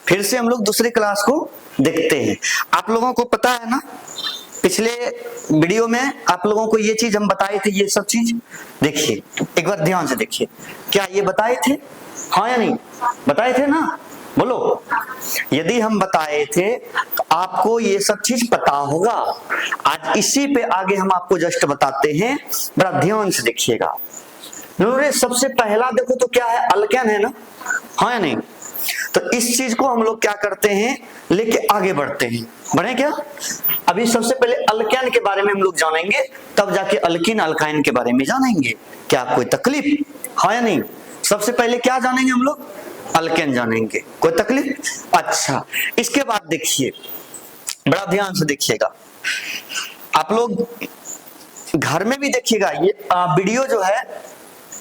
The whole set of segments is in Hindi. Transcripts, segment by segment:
फिर से हम लोग दूसरी क्लास को देखते हैं। आप लोगों को पता है ना, पिछले वीडियो में आप लोगों को ये चीज हम बताए थे, ये सब चीज देखिए, एक बार ध्यान से देखिए, क्या ये बताए थे? हाँ या नहीं? बताए थे ना, बोलो। यदि हम बताए थे तो आपको ये सब चीज पता होगा। आज इसी पे आगे हम आपको जस्ट बताते हैं, बड़ा ध्यान से देखिएगा। सबसे पहला देखो तो क्या है, अल्केन है ना, हाँ या नहीं? तो इस चीज को हम लोग क्या करते हैं, लेके आगे बढ़ते हैं। बढ़े क्या? अभी सबसे पहले अल्केन के बारे में हम लोग जानेंगे, तब जाके अल्कीन अल्काइन के बारे में जानेंगे। क्या कोई तकलीफ? हाँ या नहीं? सबसे पहले क्या जानेंगे हम लोग? अल्केन जानेंगे। कोई तकलीफ? अच्छा, इसके बाद देखिए, बड़ा ध्यान से देखिएगा, आप लोग घर में भी देखिएगा। ये वीडियो जो है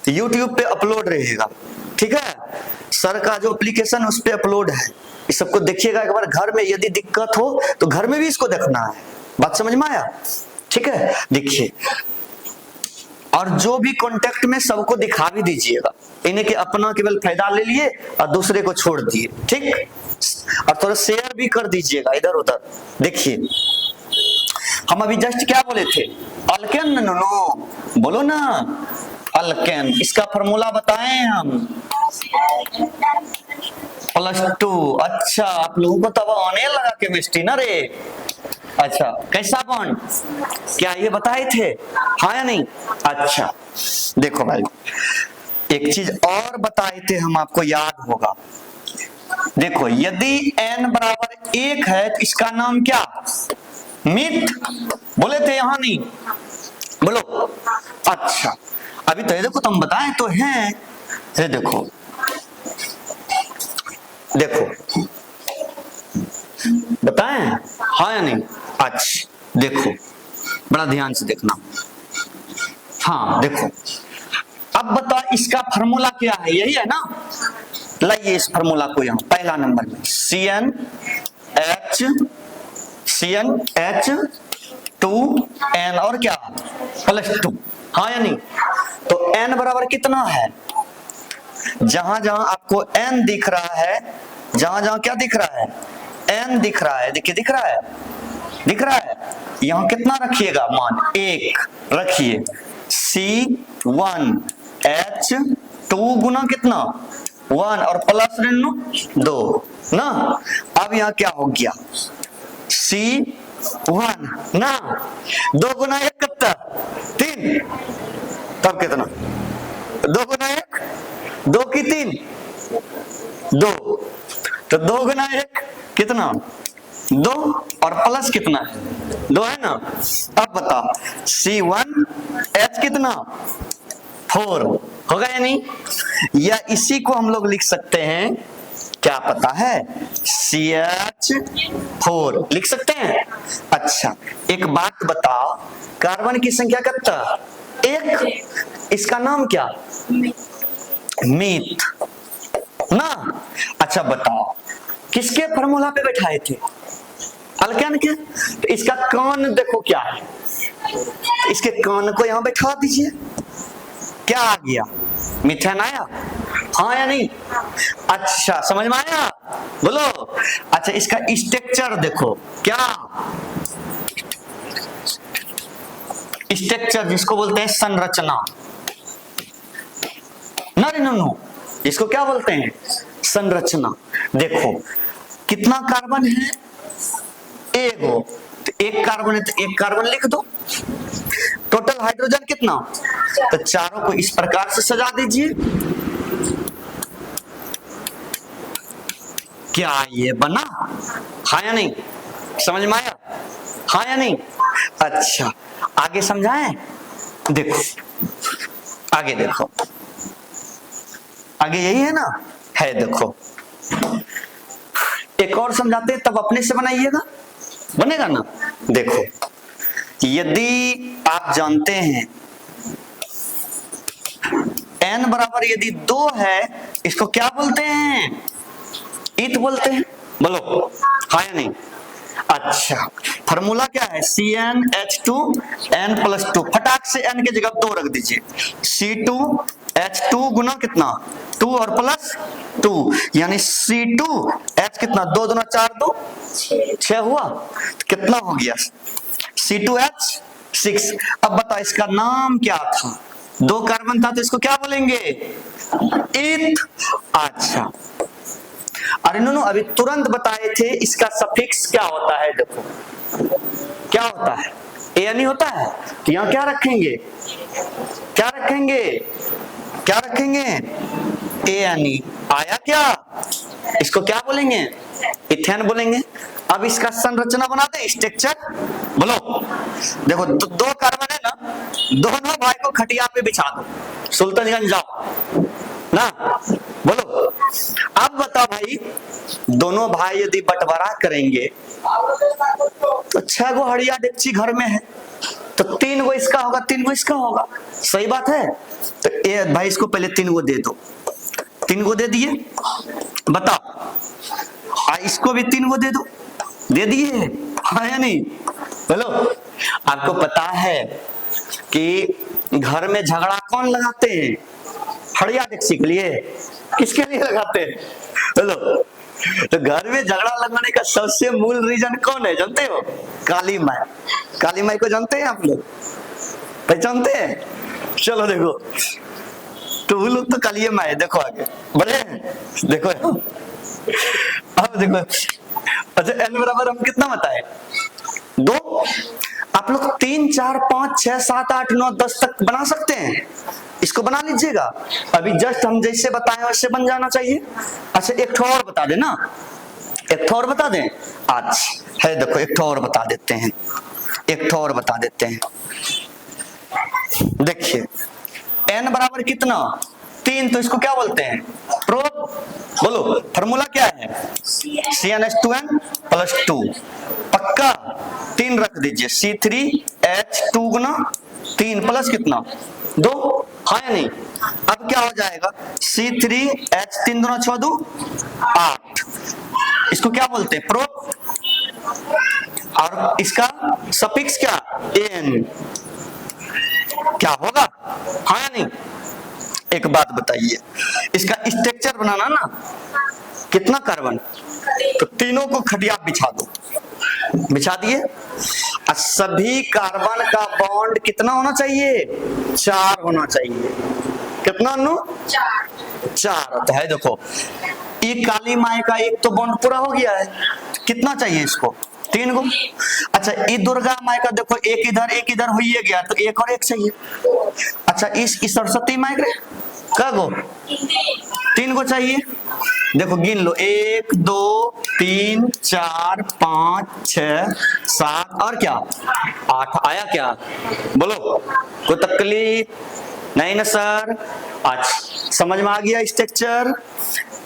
YouTube पे अपलोड रहेगा, ठीक है? सर का जो एप्लीकेशन उस पे अपलोड है, इस सबको देखिएगा एक बार घर में। यदि दिक्कत हो तो घर में भी इसको देखना है। बात समझ में आया? ठीक है, देखिए। और जो भी कांटेक्ट में सबको दिखा भी दीजिएगा, इन्हें के अपना केवल फायदा ले लिए और दूसरे को छोड़ दिए, ठीक? और थोड़ा शेयर भी कर दीजिएगा इधर उधर। देखिए, हम अभी जस्ट क्या बोले थे? अल्केन। नो, बोलो ना, अल्केन। इसका फॉर्मूला बताएं हम, +2। अच्छा, आप लोगों को तब आने लगा केमिस्ट्री ना रे। अच्छा, कैसा बॉन्ड, क्या ये बताए थे? हाँ या नहीं? अच्छा, देखो भाई, एक चीज और बताए थे हम, आपको याद होगा। देखो, यदि n बराबर 1 है तो इसका नाम क्या? मिथ। बोले थे यहाँ नहीं? बोलो। अच्छा, अभी तो ये देखो, तुम बताएं तो हैं। ये देखो, देखो बताएं, हाँ या नहीं? अच्छा, देखो, बड़ा ध्यान से देखना। हाँ, देखो, अब बताओ इसका फॉर्मूला क्या है? यही है ना? लाइए इस फॉर्मूला को यहाँ पहला नंबर में, CnH2n और क्या +2। हाँ या नहीं? तो n बराबर कितना है? जहां जहां आपको n दिख रहा है, जहां जहां क्या दिख रहा है? n दिख रहा है। देखिए, दिख रहा है, दिख रहा है। यहां कितना रखिएगा मान? 1 रखिए। C1H2 गुना कितना? 1 और प्लस 2 ना। अब यहाँ क्या हो गया? C1 ना, 2 गुना 1 कितना? 3। तब कितना? 2 गुना 1, 2 की 3, 2। तो 2 गुना 1 कितना? 2 और प्लस कितना है? 2 है ना। अब बताओ, C1H कितना? 4 होगा या नहीं? या इसी को हम लोग लिख सकते हैं, क्या पता है? CH4 लिख सकते हैं। अच्छा, एक बात बताओ, कार्बन की संख्या कितना? 1। इसका नाम क्या? मीथ ना। अच्छा, बताओ किसके फॉर्मूला पे बैठाए थे? अल्केन के। तो इसका कान देखो क्या है, इसके कान को यहां बैठा दीजिए, क्या आ गया? मीथेन आया। हाँ या नहीं? अच्छा, समझ में आया? बोलो। अच्छा, इसका स्ट्रक्चर देखो, क्या स्ट्रक्चर जिसको बोलते हैं संरचना। नो, इसको क्या बोलते हैं? संरचना। देखो, कितना कार्बन है? 1 हो, तो 1 कार्बन है तो 1 कार्बन लिख दो। टोटल हाइड्रोजन कितना? तो चारों को इस प्रकार से सजा दीजिए। क्या ये बना? हाँ या नहीं? समझ में आया? हाँ या नहीं? अच्छा, आगे समझाएं? देखो, आगे देखो, आगे यही है ना? है, देखो, एक और समझाते हैं, तब अपने से बनाइएगा, बनेगा ना? देखो, यदि आप जानते हैं n बराबर यदि 2 है, इसको क्या बोलते हैं? ईथ बोलते हैं। बोलो, हाँ या नहीं? अच्छा, फॉर्मूला क्या है? CnH2n+2। फटाक से n की जगह 2 रख दीजिए। C2H2 गुना कितना? 2 और +2, यानी C2 H कितना, 2 दूना 4, 2 6 हुआ, तो कितना हो गया C2H6। अब बताओ इसका नाम क्या था, 2 कार्बन था तो इसको क्या बोलेंगे, ईथ। अच्छा अरे नो अभी तुरंत बताए थे इसका सफिक्स क्या होता है, देखो क्या होता है, एन होता है, तो यहां क्या रखेंगे, क्या रखेंगे, क्या रखेंगे, एन। आया क्या, इसको क्या बोलेंगे, इथेन बोलेंगे। अब इसका संरचना बना दे, स्ट्रक्चर बोलो। देखो 2 कार्बन है ना, दोनों भाई को खटिया पे बिछा दो, सुल्तानगंज जाओ ना, बोलो। अब बताओ भाई, दोनों भाई यदि बंटवारा करेंगे तो 6 गो हड़िया डेगची घर में है, तो 3 गो इसका होगा, 3 गो इसका होगा, सही बात है। तो ये भाई इसको पहले 3 गो दे दो, 3 गो दे दिए, बताओ इसको भी 3 गो दे दो, दे दिए, हाँ या नहीं, बोलो। आपको पता है कि घर में झगड़ा कौन लगाते हैं, हड़िया डेगची के लिए, किसके लिए लगाते हैं, बोलो। तो घर में झगड़ा लगाने का सबसे मूल रीजन कौन है, जानते हो, काली माई। काली माई को जानते हैं आप लोग, पहचानते हैं, चलो देखो, तो वो लोग तो काली माई, देखो आगे बढ़े, देखो अब देखो। अच्छा n बराबर हम कितना बताए, 2। आप लोग 3 4 5 6 7 8 9 10 तक बना सकते हैं, इसको बना लीजिएगा। अभी जस्ट हम जैसे बताएं वैसे बन जाना चाहिए। अच्छा एक ठो और बता दें ना, एक ठो और बता दें, आज है देखो, एक ठो और बता देते हैं, एक ठो और बता देते हैं। देखिए n बराबर कितना, 3, तो इसको क्या बोलते हैं, प्रो, बोलो फॉर्मूला क्या है, CnH2n + 2, पक्का 3 रख दीजिए, C3H2 गुना 3 प्लस कितना 2, हाँ या नहीं। अब क्या हो जाएगा, C3H3 दूना 6 2 8, इसको क्या बोलते हैं, प्रो, और इसका सफिक्स क्या, एन, क्या होगा, हाँ या नहीं। एक बात बताइए, इसका स्ट्रक्चर बनाना ना, कितना कार्बन, तो तीनों को खटिया बिछा दो, बिछा दिए। और सभी कार्बन का बॉन्ड कितना होना चाहिए, 4 होना चाहिए, कितना नो, 4 तो है। देखो ये काली माई का एक तो बॉन्ड पूरा हो गया है, कितना चाहिए इसको, 3 गो। अच्छा ये दुर्गा माई का देखो, एक इधर हो ही गया, तो एक और एक चाहिए। अच्छा इस सरस्वती माई का क्या गो, 3 गो चाहिए, देखो गिन लो, 1 2 3 4 5 6 7 और क्या 8, आया क्या, बोलो, कोई तकलीफ नहीं ना सर। आज समझ में आ गया स्ट्रक्चर,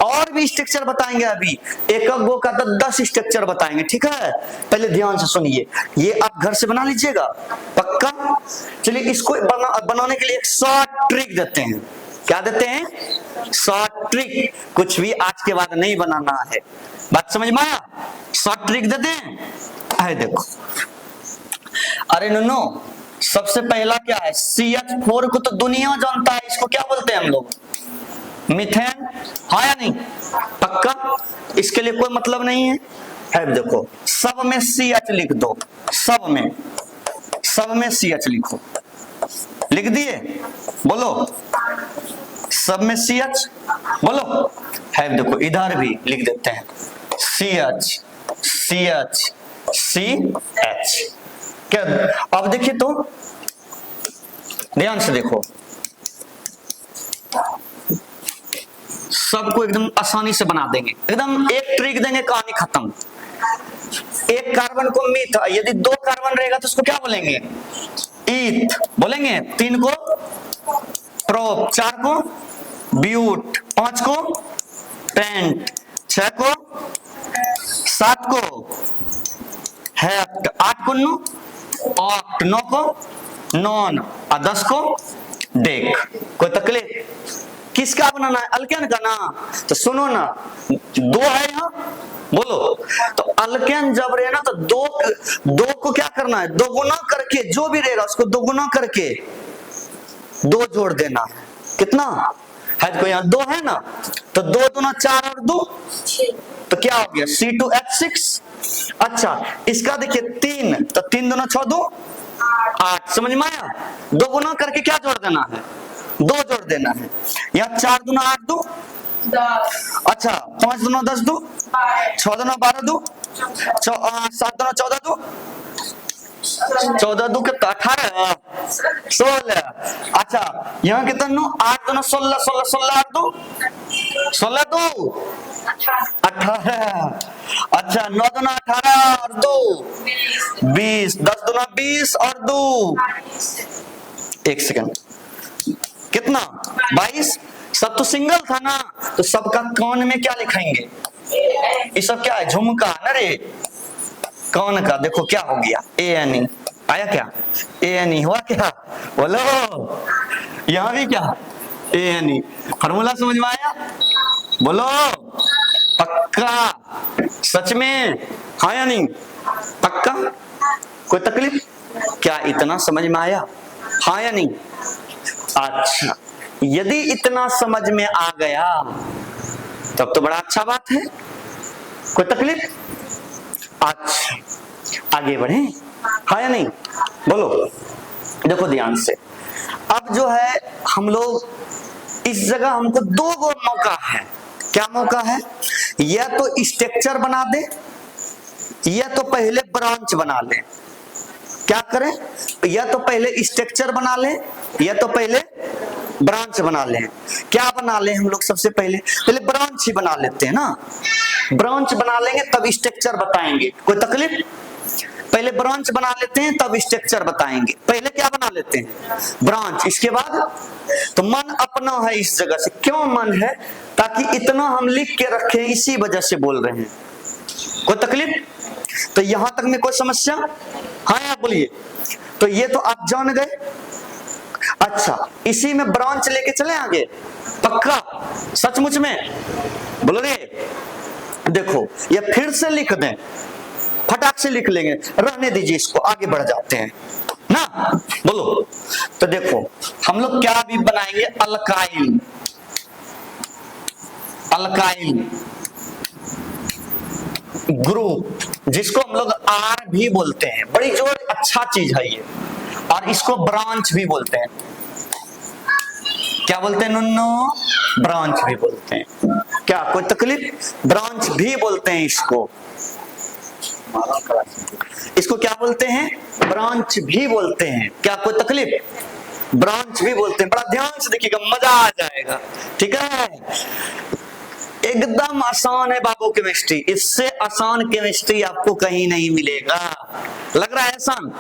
और भी स्ट्रक्चर बताएंगे, अभी एक गो का 10 स्ट्रक्चर बताएंगे, ठीक है। पहले ध्यान से सुनिए, ये आप घर से बना लीजिएगा पक्का। चलिए इसको बनाने के लिए एक शॉर्ट ट्रिक देते हैं, क्या देते हैं, शॉर्ट ट्रिक। कुछ भी आज के बाद नहीं बनाना है, बात समझ में आया, शॉर्ट ट्रिक देते हैं। है देखो, अरे नो सबसे पहला क्या है, CH4 को तो दुनिया जानता है, इसको क्या बोलते हैं हम लोग, मीथेन, हाँ या नहीं, पक्का, इसके लिए कोई मतलब नहीं है। देखो सब में CH लिख दो, सब में CH लिखो, लिख दिए, बोलो सब में CH, बोलो। है देखो इधर भी लिख देते हैं, CH CH CH। क्या, अब देखिए तो ध्यान से देखो, सबको एकदम आसानी से बना देंगे, एकदम एक ट्रिक देंगे, कहानी खत्म। एक कार्बन को मीथ, यदि 2 कार्बन रहेगा तो उसको क्या बोलेंगे, ईथ बोलेंगे, 3 को प्रोप, 4 को ब्यूट, 5 को पेंट, 6 को 7 को हेप्ट, 8 को नो ऑक्ट, 9 को नॉन और 10 को डेक। कोई तकलीफ, किसका बनाना है, अल्केन का ना, तो सुनो ना 2 है यहाँ, बोलो। तो अल्केन जब रहे ना तो दो को क्या करना है, 2 गुना करके, जो भी रहेगा उसको 2 गुना करके 2 जोड़ देना है, कितना है, तो यहाँ 2 है ना, तो 2 दूना 4 और 2 तो क्या हो गया C2H6। अच्छा इसका देखिए 3, तो 3 दूना 6 2 8, समझ में आया। 2 गुना करके क्या जोड़ देना है, 2 जोड़ देना है। यहाँ 4 दूना 8 2 10, अच्छा 5 दूना 10 2 6 दूना 12 2 7 दूना 14 2 14 2 कितना 18 16। अच्छा यहाँ कितना 8 दूना 16 16 16 8 2 16 2 18। अच्छा 9 दूना 18 और 2 20, 10 दूना 20 और 2 1 सेकंड कितना 22। सब तो सिंगल था ना, तो सबका कौन में क्या लिखेंगे, ये सब क्या है झुमका ना रे। कौन का देखो क्या हो गया ANE आया, क्या ANE हुआ क्या, बोलो यहाँ भी क्या ANE। फॉर्मूला समझ में आया, बोलो पक्का, सच में हाँ या नहीं, पक्का कोई तकलीफ क्या, इतना समझ में आया हाँ या नहीं। अच्छा यदि इतना समझ में आ गया तब तो बड़ा अच्छा बात है, कोई तकलीफ। अच्छा आगे बढ़े हाँ या नहीं, बोलो देखो ध्यान से। अब जो है हम लोग इस जगह हमको 2 गो मौका है, क्या मौका है, या तो स्ट्रक्चर बना दे या तो पहले ब्रांच बना ले। क्या करें, या तो पहले स्ट्रक्चर बना ले या तो पहले ब्रांच बना ले। क्या बना ले हम लोग, सबसे पहले ब्रांच ही बना लेते हैं ना, ब्रांच बना लेंगे तब स्ट्रक्चर बताएंगे, कोई तकलीफ। पहले ब्रांच बना लेते हैं तब स्ट्रक्चर बताएंगे, पहले क्या बना लेते हैं ब्रांच, इसके बाद। तो मन अपना है इस जगह से, क्यों मन है, ताकि इतना हम लिख के रखें, इसी वजह से बोल रहे हैं, कोई तकलीफ। तो यहां तक में कोई समस्या, हाँ आप बोलिए। तो ये तो आप जान गए। अच्छा इसी में ब्रांच लेके चले आगे, पक्का सचमुच में, बोलो रे। देखो ये फिर से लिख दें, फटाक से लिख लेंगे, रहने दीजिए इसको, आगे बढ़ जाते हैं ना, बोलो। तो देखो हम लोग क्या भी बनाएंगे, अल्काइल, अल्काइल ग्रुप, जिसको हम लोग R भी बोलते हैं, बड़ी जोर अच्छा चीज है ये। और इसको ब्रांच भी बोलते हैं, क्या बोलते हैं नुन्नो, ब्रांच भी बोलते हैं, क्या कोई तकलीफ, ब्रांच भी बोलते हैं इसको, इसको क्या बोलते हैं, ब्रांच भी बोलते हैं, क्या कोई तकलीफ, ब्रांच भी बोलते हैं। बड़ा ध्यान से देखिएगा, मजा आ जाएगा, ठीक है। एकदम आसान है बाबू केमिस्ट्री, इससे आसान केमिस्ट्री आपको कहीं नहीं मिलेगा। लग रहा है आसान,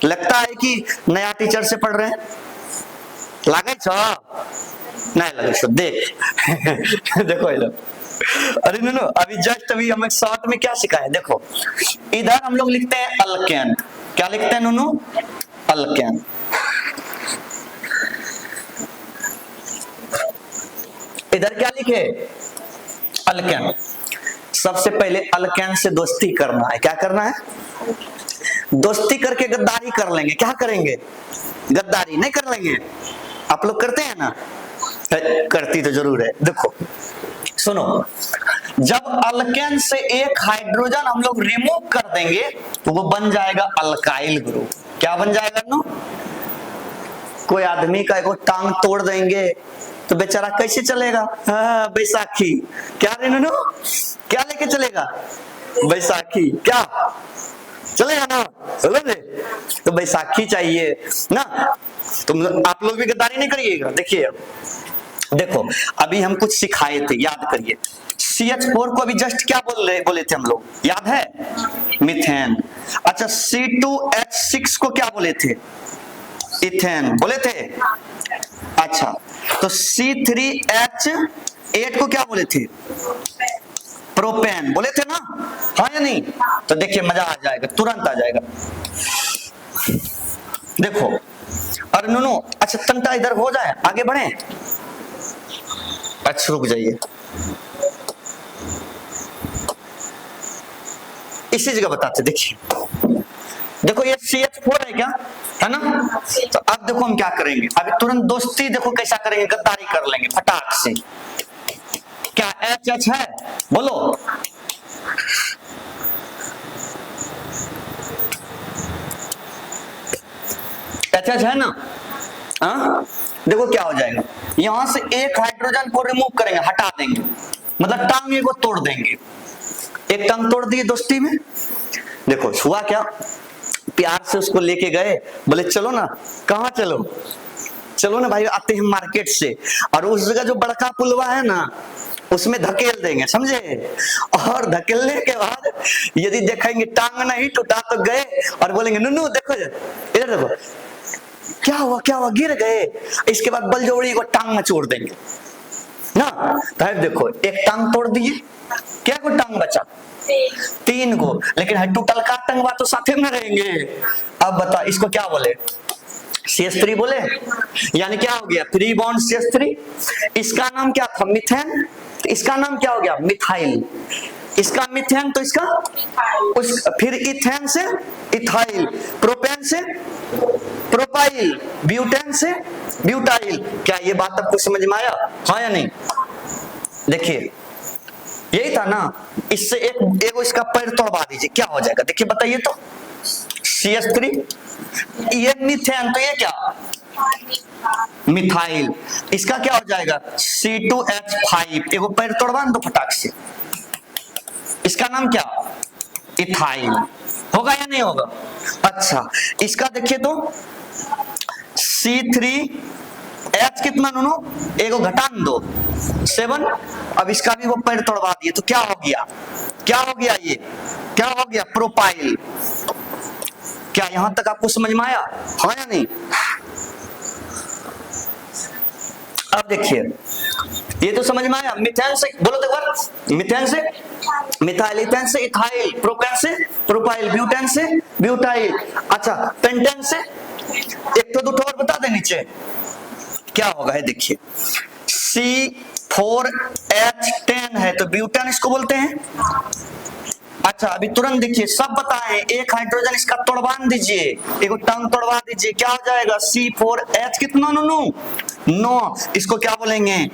लगता है कि नया टीचर से पढ़ रहे हैं, लगे छो नहीं लगे छो, देख देखो ये लोग, अरे नो अभी जस्ट अभी हमें शॉर्ट में क्या सिखाया, देखो इधर हम लोग लिखते हैं अल्केन, क्या लिखते हैं नुनू, अल्केन। इधर क्या लिखे, अल्केन। सबसे पहले अल्केन से दोस्ती करना है, क्या करना है, दोस्ती करके गद्दारी कर लेंगे, क्या करेंगे, गद्दारी नहीं कर लेंगे। आप लोग करते हैं ना, करती तो जरूर है। देखो सुनो, जब अल्केन से एक हाइड्रोजन हम लोग रिमूव कर देंगे तो वो बन जाएगा अल्काइल ग्रुप। क्या बन जाएगा नो, कोई आदमी का एक टांग तोड़ देंगे तो बेचारा कैसे चलेगा, हाँ बैसाखी, क्या रे नो, क्या लेके चलेगा, बैसाखी, क्या चलेगा ना, चलो रे, तो बैसाखी चाहिए ना। तुम आप लोग भी गद्दारी नहीं करिएगा। देखिए देखो अभी हम कुछ सिखाए थे, याद करिए। CH4 को अभी जस्ट क्या बोले थे हम लोग, याद है, मीथेन। अच्छा C2H6 को क्या बोले थे, इथेन बोले थे। अच्छा तो C3H8 को क्या बोले थे, प्रोपेन बोले थे ना, हाँ या नहीं। तो देखिए मजा आ जाएगा, तुरंत आ जाएगा। देखो अरे नो, अच्छा तंटा इधर हो जाए, आगे बढ़े। अच्छा रुक जाइए, इसी जगह बताते, देखिए देखो ये CH4 है क्या, है ना। तो अब देखो हम क्या करेंगे, अभी तुरंत दोस्ती देखो कैसा करेंगे, गद्दारी कर लेंगे फटाक से। क्या HH है, बोलो। एच है ना? हाँ, देखो क्या हो जाएगा, यहां से एक हाइड्रोजन को रिमूव करेंगे, हटा देंगे, मतलब टांगे को तोड़ देंगे। एक टांग तोड़ दिए दोस्ती में। देखो हुआ क्या, प्यार से उसको लेके गए, बोले चलो ना। कहाँ चलो? चलो ना भाई, आते हैं मार्केट से, और उस जगह जो बड़का पुलवा है ना, उसमें धकेल देंगे, समझे? और धकेलने के बाद यदि देखेंगे टांग नहीं टूटा तो गए और बोलेंगे नुनू देखो इधर देखो, क्या हुआ क्या हुआ, गिर गए। इसके बाद बलजोड़ी को टांग में छोड़ देंगे ना। तो देखो एक टांग तोड़ दिए, क्या को टांग बचा? 3 को, लेकिन टूटल का टांगवा तो साथे में रहेंगे। अब बता इसको क्या बोले? CH3 बोले, यानी क्या हो गया? 3 बॉन्ड CH3। इसका नाम क्या था? मीथेन। इसका नाम क्या हो गया? मिथाइल। इसका मीथेन तो इसका फिर इथेन से इथाइल, प्रोपेन से प्रोपाइल, ब्यूटेन से ब्यूटाइल। क्या ये बात आपको समझ में आया? हाँ या नहीं? देखिए यही था ना। इससे एक इसका पैर तोड़वा दीजिए, क्या हो जाएगा? देखिए बताइए तो। CH3, ये मीथेन, तो ये क्या? मिथाइल। इसका क्या हो जाएगा? C2H5। एगो पैर तोड़वा दो फटाक से। इसका नाम क्या? इथाइल। होगा या नहीं होगा? अच्छा, इसका देखिए तो C3H कितना नो, एगो घटान दो 7। अब इसका भी वो पैर तोड़वा दिए, तो क्या हो गया? क्या हो गया? ये क्या हो गया? प्रोपाइल। क्या यहां तक आपको समझ में आया? हाँ या नहीं? अब देखिए ये तो समझ में आया। मिथेन से बोलो तो एक बार। मिथेन से मिथाइल, इथेन से इथाइल, प्रोपेन से प्रोपाइल, ब्यूटेन से ब्यूटाइल। अच्छा, पेंटेन से एक तो 2 और बता दे नीचे क्या होगा है। देखिए C4H10 है तो ब्यूटेन इसको बोलते हैं। अच्छा अभी तुरंत देखिए सब बताएं, एक हाइड्रोजन इसका तोड़वान दीजिए, एक टांग तोड़वा दीजिए, क्या हो जाएगा? C4H कितना नो, इसको क्या बोलेंगे?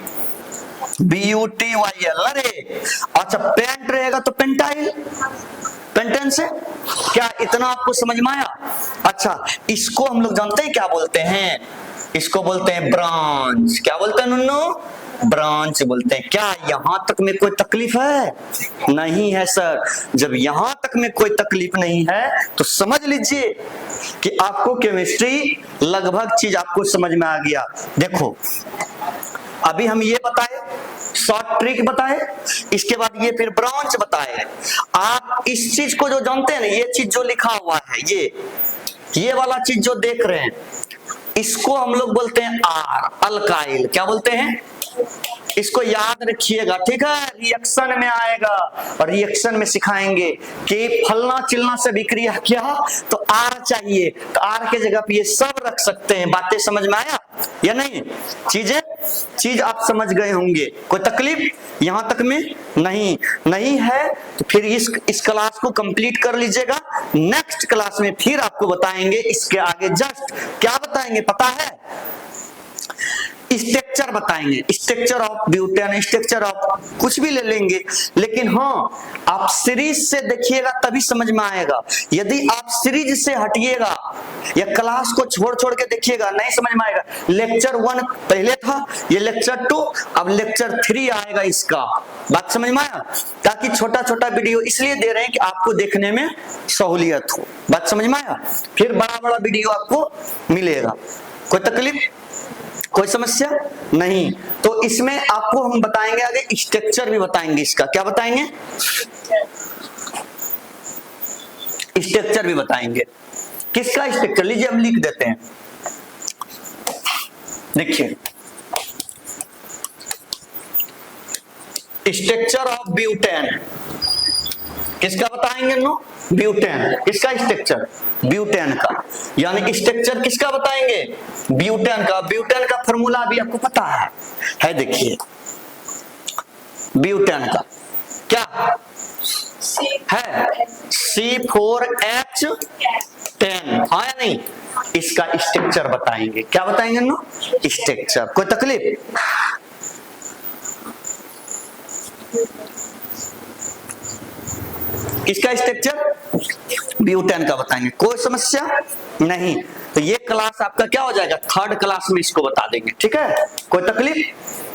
BUTYL। अरे अच्छा, पेंट रहेगा तो पेंटाइल, पेंटेन से। क्या इतना आपको समझ में आया? अच्छा, इसको हम लोग जानते हैं क्या बोलते हैं? इसको बोलते हैं ब्रांच। क्या बोलते हैं नुन्नू? ब्रांच बोलते हैं। क्या यहां तक में कोई तकलीफ है? नहीं है सर। जब यहां तक में कोई तकलीफ नहीं है तो समझ लीजिए कि आपको केमिस्ट्री लगभग चीज आपको समझ में आ गया। देखो अभी हम ये बताए, शॉर्ट ट्रिक बताए, इसके बाद ये फिर ब्रांच बताए। आप इस चीज को जो जानते हैं ना, ये चीज जो लिखा हुआ है, ये वाला चीज जो देख रहे हैं, इसको हम लोग बोलते हैं R, अल्काइल। क्या बोलते हैं? इसको याद रखिएगा, ठीक है? रिएक्शन में आएगा और रिएक्शन में सिखाएंगे कि फलना चिलना से विक्रिया किया तो R चाहिए, तो R के जगह पे ये सब रख सकते हैं। बातें समझ में आया या नहीं? चीज आप समझ गए होंगे। कोई तकलीफ यहां तक में नहीं है तो फिर इस क्लास को कंप्लीट कर लीजिएगा। नेक्स्ट क्लास में फिर आपको बताएंगे इसके आगे। जस्ट क्या बताएंगे पता है? स्ट्रक्चर बताएंगे, structure of butane, structure of कुछ भी ले लेंगे। लेकिन हाँ, आप सीरीज से देखिएगा तभी समझ में आएगा। यदि आप सीरीज से हटिएगा या क्लास को छोड़ के देखिएगा, नहीं समझ में आएगा। लेक्चर 1 पहले था, ये लेक्चर 2, अब लेक्चर 3 आएगा इसका। बात समझ में आया? ताकि छोटा वीडियो इसलिए दे रहे हैं कि आपको देखने में सहूलियत हो। बात समझ में आया? फिर बड़ा वीडियो आपको मिलेगा। कोई तकलीफ, कोई समस्या नहीं? तो इसमें आपको हम बताएंगे आगे, स्ट्रक्चर भी बताएंगे इसका। क्या बताएंगे? स्ट्रक्चर भी बताएंगे। किसका स्ट्रक्चर? लीजिए हम लिख देते हैं। देखिए स्ट्रक्चर ऑफ ब्यूटेन किसका बताएंगे? No, butane. किसका स्ट्रक्चर? ब्यूटेन का। यानी स्ट्रक्चर किसका बताएंगे? ब्यूटेन का। ब्यूटेन का फॉर्मूला भी आपको पता है देखिए ब्यूटेन का क्या है? C4H10। हाँ या नहीं? इसका स्ट्रक्चर बताएंगे। क्या बताएंगे? No, structure. कोई तकलीफ? इसका स्ट्रक्चर ब्यूटेन का बताएंगे, कोई समस्या नहीं। तो ये क्लास आपका क्या हो जाएगा, थर्ड क्लास में इसको बता देंगे, ठीक है, कोई तकलीफ